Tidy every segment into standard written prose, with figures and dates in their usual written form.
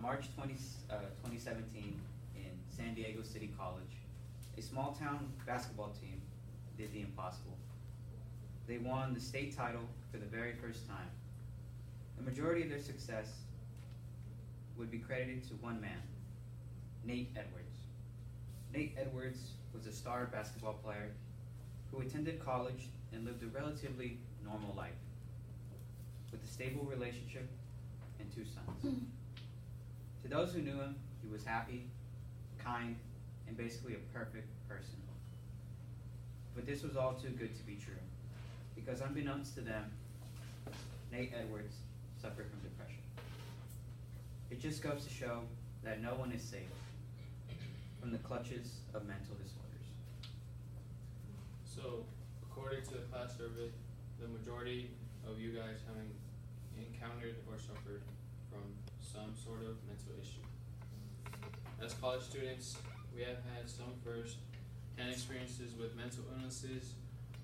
March 2017, in San Diego City College, a small town basketball team did the impossible. They won the state title for the very first time. The majority of their success would be credited to one man, Nate Edwards. Nate Edwards was a star basketball player who attended college and lived a relatively normal life with a stable relationship and 2 sons. To those who knew him, he was happy, kind, and basically a perfect person. But this was all too good to be true, because unbeknownst to them, Nate Edwards suffered from depression. It just goes to show that no one is safe from the clutches of mental disorders. So, according to the class survey, the majority of you guys having encountered or suffered from some sort of mental issue. As college students, we have had some first-hand experiences with mental illnesses,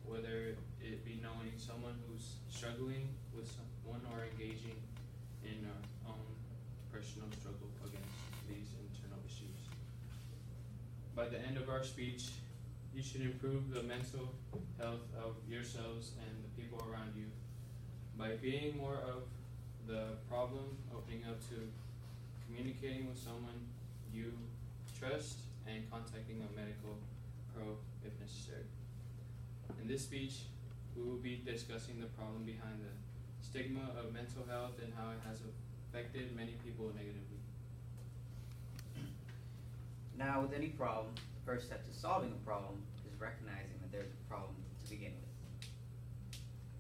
whether it be knowing someone who's struggling with someone or engaging in our own personal struggle against these internal issues. By the end of our speech, you should improve the mental health of yourselves and the people around you by being more of the problem, opening up to communicating with someone you trust, and contacting a medical pro if necessary. In this speech, we will be discussing the problem behind the stigma of mental health and how it has affected many people negatively. Now, with any problem, the first step to solving a problem is recognizing that there's a problem to begin with.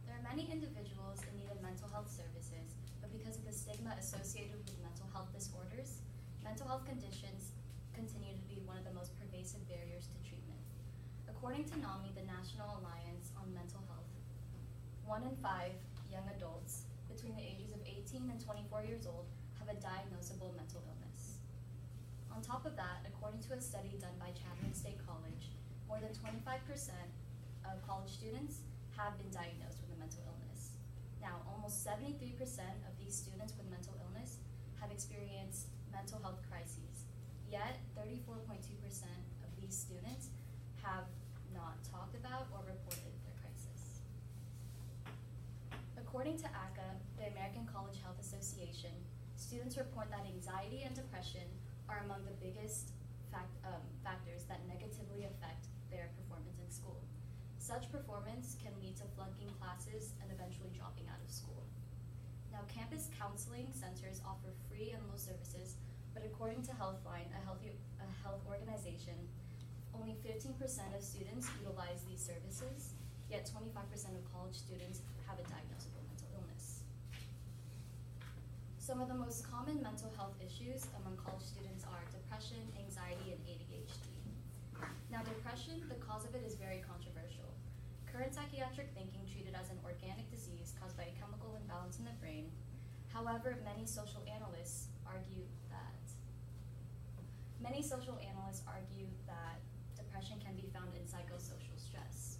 There are many individuals in need of mental health services, but because of the stigma associated with mental health disorders, mental health conditions continue to be one of the most pervasive barriers to treatment. According to NAMI, the National Alliance on Mental Health, 1 in 5 young adults between the ages of 18 and 24 years old have a diagnosable mental illness. On top of that, according to a study done by Chapman State College, more than 25% of college students have been diagnosed with a mental illness. Now, almost 73% of these students with mental illness have experienced mental health crises, yet 34.2% of these students have not talked about or reported their crisis. According to ACA, the American College Health Association, students report that anxiety and depression are among the biggest factors that negatively affect their performance in school. Such performance can lead to flunking classes and eventually dropping out of school. Now, campus counseling centers offer free and low services, but according to Healthline, a health organization, only 15% of students utilize these services, yet 25% of college students have a diagnosable mental illness. Some of the most common mental health issues among college students are depression, anxiety, and ADHD. Now, depression, the cause of it is very controversial. Current psychiatric thinking treated as an organic disease caused by a chemical imbalance in the brain. However, many social analysts argue that depression can be found in psychosocial stress.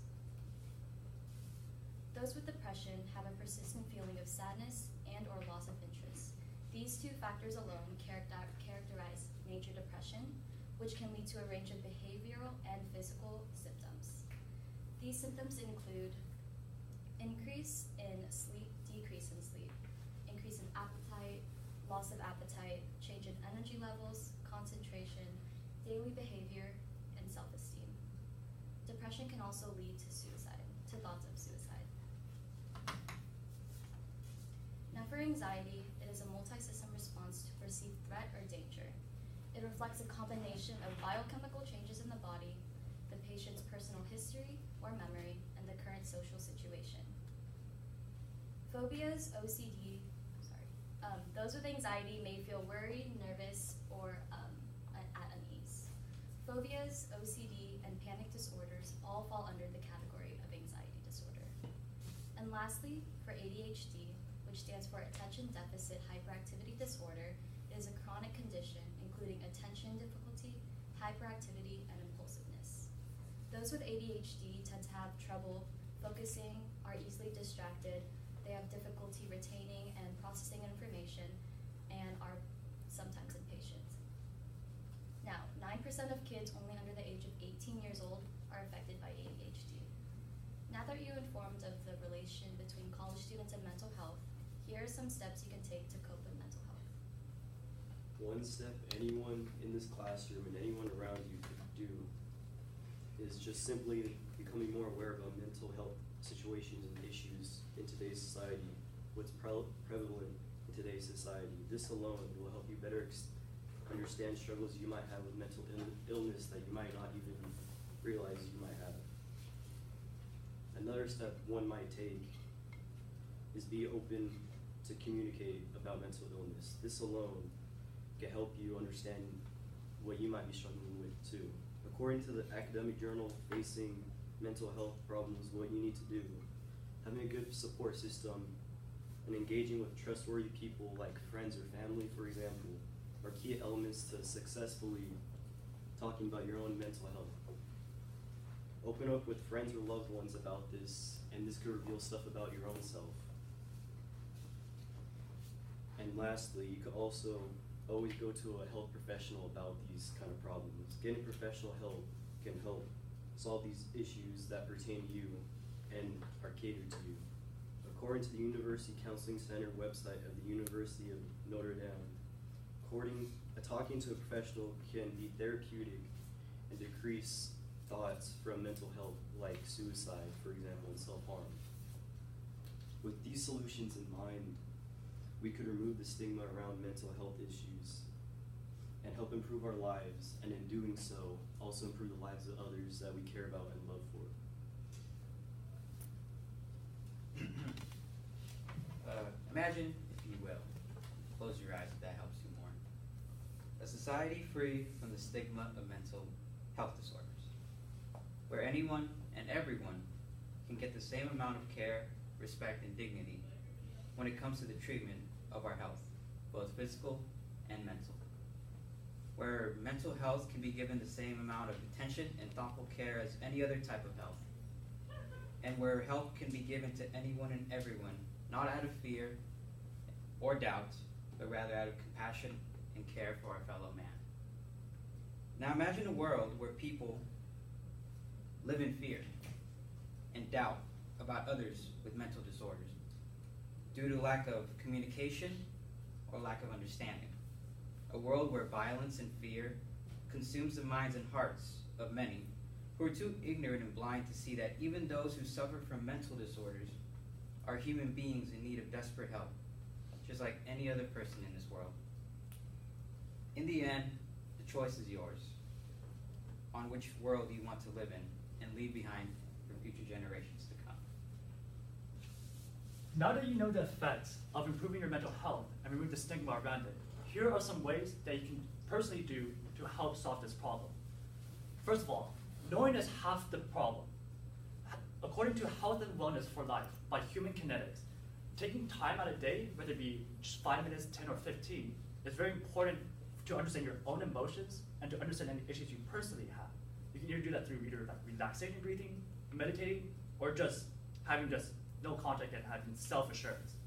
Those with depression have a persistent feeling of sadness and or loss of interest. These two factors alone characterize major depression, which can lead to a range of behavioral and physical symptoms. These symptoms include increase in sleep, decrease in sleep, increase in appetite, loss of appetite, change in energy levels, concentration, daily behavior, and self-esteem. Depression can also lead to suicide, to thoughts of suicide. Now, for anxiety, it is a multi-system response to perceived threat or danger. It reflects a combination of biochemical changes in the body, the patient's personal history or memory, and the current social situation. Phobias, OCD, those with anxiety may feel worried, nervous, or at unease. Phobias, OCD, and panic disorders all fall under the category of anxiety disorder. And lastly, for ADHD, which stands for Attention Deficit Hyperactivity Disorder, it is a chronic condition including attention difficulty, hyperactivity, and impulsiveness. Those with ADHD tend to have trouble focusing, are easily distracted, they have difficulty retaining and processing information, and are sometimes situation between college students and mental health, here are some steps you can take to cope with mental health. One step anyone in this classroom and anyone around you could do is just simply becoming more aware about mental health situations and issues in today's society, what's prevalent in today's society. This alone will help you better understand struggles you might have with mental illness that you might not even realize you might have. Another step one might take is be open to communicate about mental illness. This alone can help you understand what you might be struggling with too. According to the academic journal Facing Mental Health Problems, what you need to do, having a good support system and engaging with trustworthy people like friends or family, for example, are key elements to successfully talking about your own mental health. Open up with friends or loved ones about this, and this could reveal stuff about your own self. And lastly, you could also always go to a health professional about these kind of problems. Getting professional help can help solve these issues that pertain to you and are catered to you. According to the University Counseling Center website of the University of Notre Dame, talking to a professional can be therapeutic and decrease thoughts from mental health like suicide, for example, and self-harm. With these solutions in mind, we could remove the stigma around mental health issues and help improve our lives, and in doing so, also improve the lives of others that we care about and love for. Imagine, if you will, close your eyes if that helps you more, a society free from the stigma of mental health disorders, where anyone and everyone can get the same amount of care, respect, and dignity when it comes to the treatment of our health, both physical and mental. Where mental health can be given the same amount of attention and thoughtful care as any other type of health. And where help can be given to anyone and everyone, not out of fear or doubt, but rather out of compassion and care for our fellow man. Now imagine a world where people live in fear and doubt about others with mental disorders due to lack of communication or lack of understanding. A world where violence and fear consumes the minds and hearts of many who are too ignorant and blind to see that even those who suffer from mental disorders are human beings in need of desperate help, just like any other person in this world. In the end, the choice is yours on which world you want to live in and leave behind for future generations to come. Now that you know the effects of improving your mental health and remove the stigma around it, here are some ways that you can personally do to help solve this problem. First of all, knowing is half the problem. According to Health and Wellness for Life by Human Kinetics, taking time out of the day, whether it be just 5 minutes, 10, or 15, is very important to understand your own emotions and to understand any issues you personally have. You can either do that through either like relaxation breathing, meditating, or just having just no contact and having self-assurance.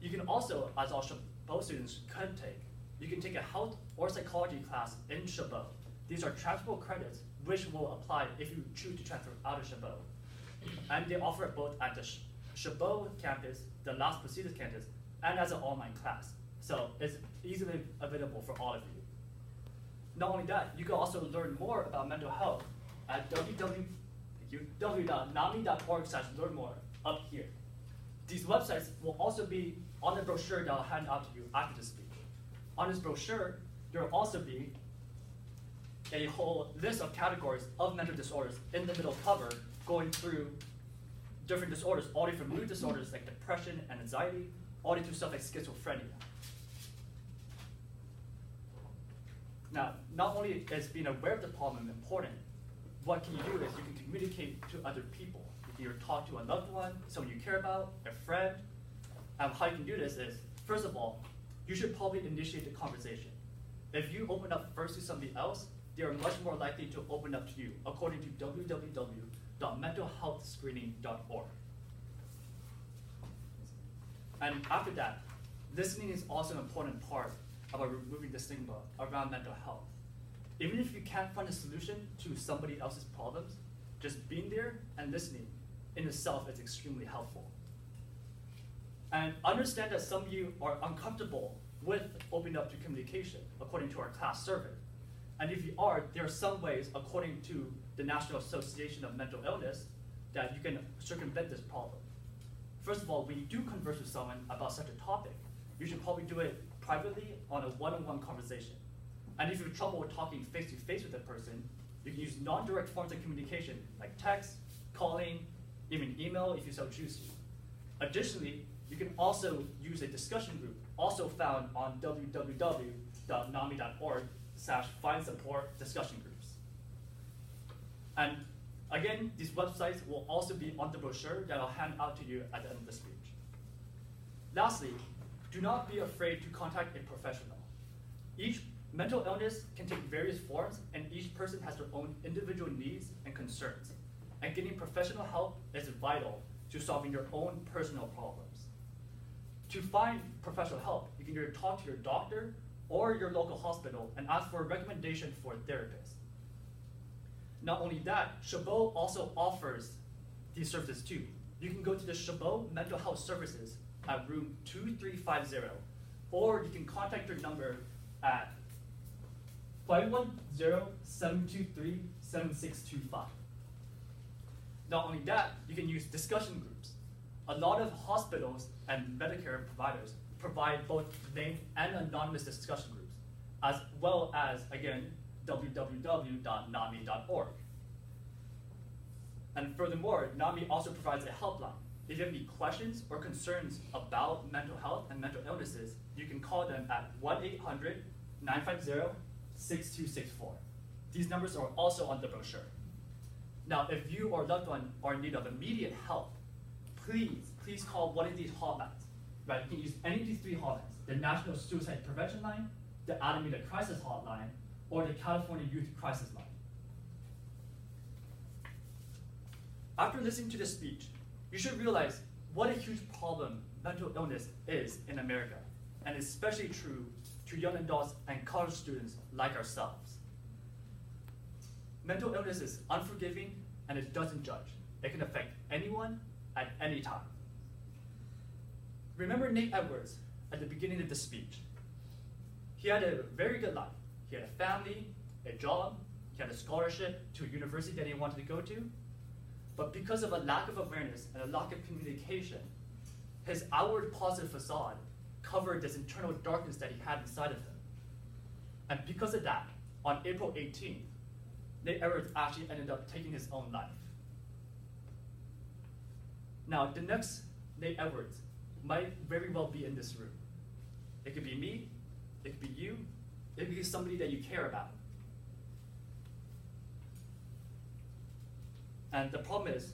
You can also, as all Chabot students could take, you can take a health or psychology class in Chabot. These are transferable credits which will apply if you choose to transfer out of Chabot. And they offer it both at the Chabot campus, the Las Positas campus, and as an online class. So it's easily available for all of you. Not only that, you can also learn more about mental health at www.nami.org/learnmore up here. These websites will also be on the brochure that I'll hand out to you after this speech. On this brochure, there will also be a whole list of categories of mental disorders in the middle cover, going through different disorders, all the way from mood disorders like depression and anxiety, all the way to stuff like schizophrenia. Now, not only is being aware of the problem important, what can you do is you can communicate to other people. You can either talk to a loved one, someone you care about, a friend. And how you can do this is, first of all, you should probably initiate the conversation. If you open up first to somebody else, they are much more likely to open up to you, according to www.mentalhealthscreening.org. And after that, listening is also an important part about removing the stigma around mental health. Even if you can't find a solution to somebody else's problems, just being there and listening in itself is extremely helpful. And understand that some of you are uncomfortable with opening up to communication according to our class survey. And if you are, there are some ways, according to the National Association of Mental Illness, that you can circumvent this problem. First of all, when you do converse with someone about such a topic, you should probably do it privately on a one-on-one conversation. And if you have trouble with talking face-to-face with a person, you can use non-direct forms of communication like text, calling, even email if you so choose to. Additionally, you can also use a discussion group, also found on www.nami.org/find-support discussion groups. And again, these websites will also be on the brochure that I'll hand out to you at the end of the speech. Lastly, do not be afraid to contact a professional. Each mental illness can take various forms, and each person has their own individual needs and concerns. And getting professional help is vital to solving your own personal problems. To find professional help, you can either talk to your doctor or your local hospital and ask for a recommendation for a therapist. Not only that, Chabot also offers these services too. You can go to the Chabot Mental Health Services at room 2350, or you can contact your number at 510-723-7625. Not only that, you can use discussion groups. A lot of hospitals and Medicare providers provide both named and anonymous discussion groups, as well as, again, www.nami.org. And furthermore, NAMI also provides a helpline. If you have any questions or concerns about mental health and mental illnesses, you can call them at 1-800-950-6264. These numbers are also on the brochure. Now, if you or loved one are in need of immediate help, please call one of these hotlines. Right? You can use any of these three hotlines: the National Suicide Prevention Line, the Alameda Crisis Hotline, or the California Youth Crisis Line. After listening to this speech, you should realize what a huge problem mental illness is in America, and especially true to young adults and college students like ourselves. Mental illness is unforgiving and it doesn't judge. It can affect anyone at any time. Remember Nate Edwards at the beginning of the speech. He had a very good life. He had a family, a job, he had a scholarship to a university that he wanted to go to. But because of a lack of awareness and a lack of communication, his outward positive facade covered this internal darkness that he had inside of him. And because of that, on April 18th, Nate Edwards actually ended up taking his own life. Now, the next Nate Edwards might very well be in this room. It could be me, it could be you, it could be somebody that you care about. And the problem is,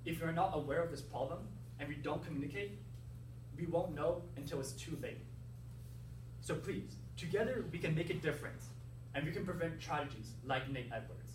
if you're not aware of this problem and we don't communicate, we won't know until it's too late. So please, together we can make a difference and we can prevent tragedies like Nate Edwards.